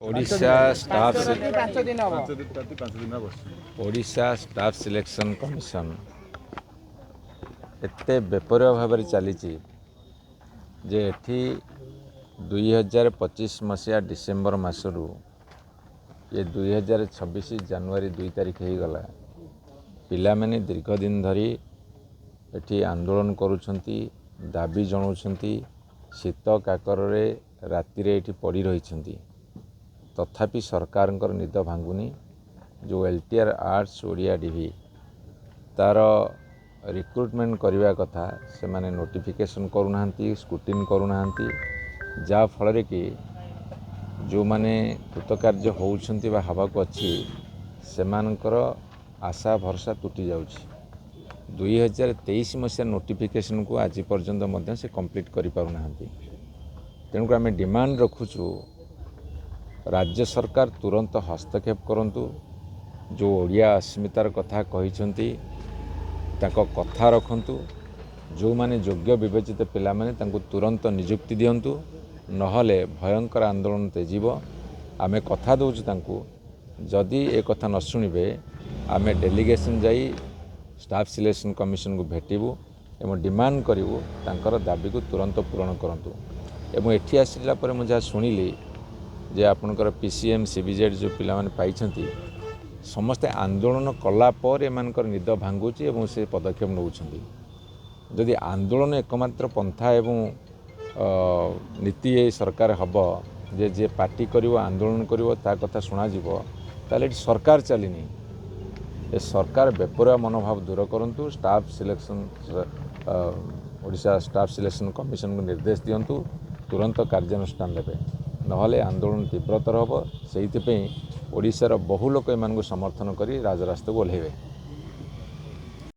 Odisha staff selection commission एते बेपरवा भाव चली जे एठी 2025 मसीहा डिसेम्बर मासरू ये 2026 जनवरी 2 तारिख हो गला। पिला माने दीर्घ दिन धरी एठी आंदोलन करुछंती, दाबी जणाउछंती, शीत काकर राति रे एठी पड़ी रहिछंती। तथापि सरकार निद भांगुनी। जो एलटीआर आर्ट्स ओडिया डीवी तार रिक्रुटमेंट करने कथा से माने नोटिफिकेशन करूना, स्क्रूटिन करूना, जा फल कि जो माने कृतकार्य होउछंती बा हवाक अच्छी से मानकर आशा भरसा तुटी जाउछि। 2023 मसीहा नोटिफिकेशन को आज पर्यंत मध्य से कंप्लीट करि पारुना। तेणुक आम डिमांड रखुचु राज्य सरकार तुरंत हस्तक्षेप करंतु। जो ओडिया अस्मितार कथा कहिसंती ताको कथा रखंतु। जो माने योग्य विवेचित पिला माने तांको तुरंत नियुक्ति दियंतु, नहले भयंकर आंदोलन तेजिब। आमे कथा दउछु तांको, जदि ए कथा न सुनिबे आमे डेलीगेशन जाई स्टाफ सिलेक्शन कमिशन को भेटिबु एवं डिमांड करिवु तांकर दाबी को तुरंत पूरण करंतु। एवं एठी आसिला परे मु जा सुनिली जे आपनकर पीसीएम सीबीजेड जो पिला माने पाइछंती समस्ते आंदोलन कला पर एमानकर निद भांगुची एवं से पदक्षेप नउछंती। जदि आंदोलन एकमात्र पंथा एवं नीति सरकार हब जे जे पार्टी करिवो आंदोलन करिवो ता कथा सुना जिवो ताले सरकार चलिनी। ए सरकार बेपरवा मनोभाव दूर करंतु। Staff selection Odisha staff selection commission को निर्देश दियंतु, तुरंत कार्यानुष्ठान लेबे, नहले आंदोलन तीव्रतर हम। से ओडिशार बहु लोक एमानकु समर्थन करी राजरास्ता को ओह्लैबे।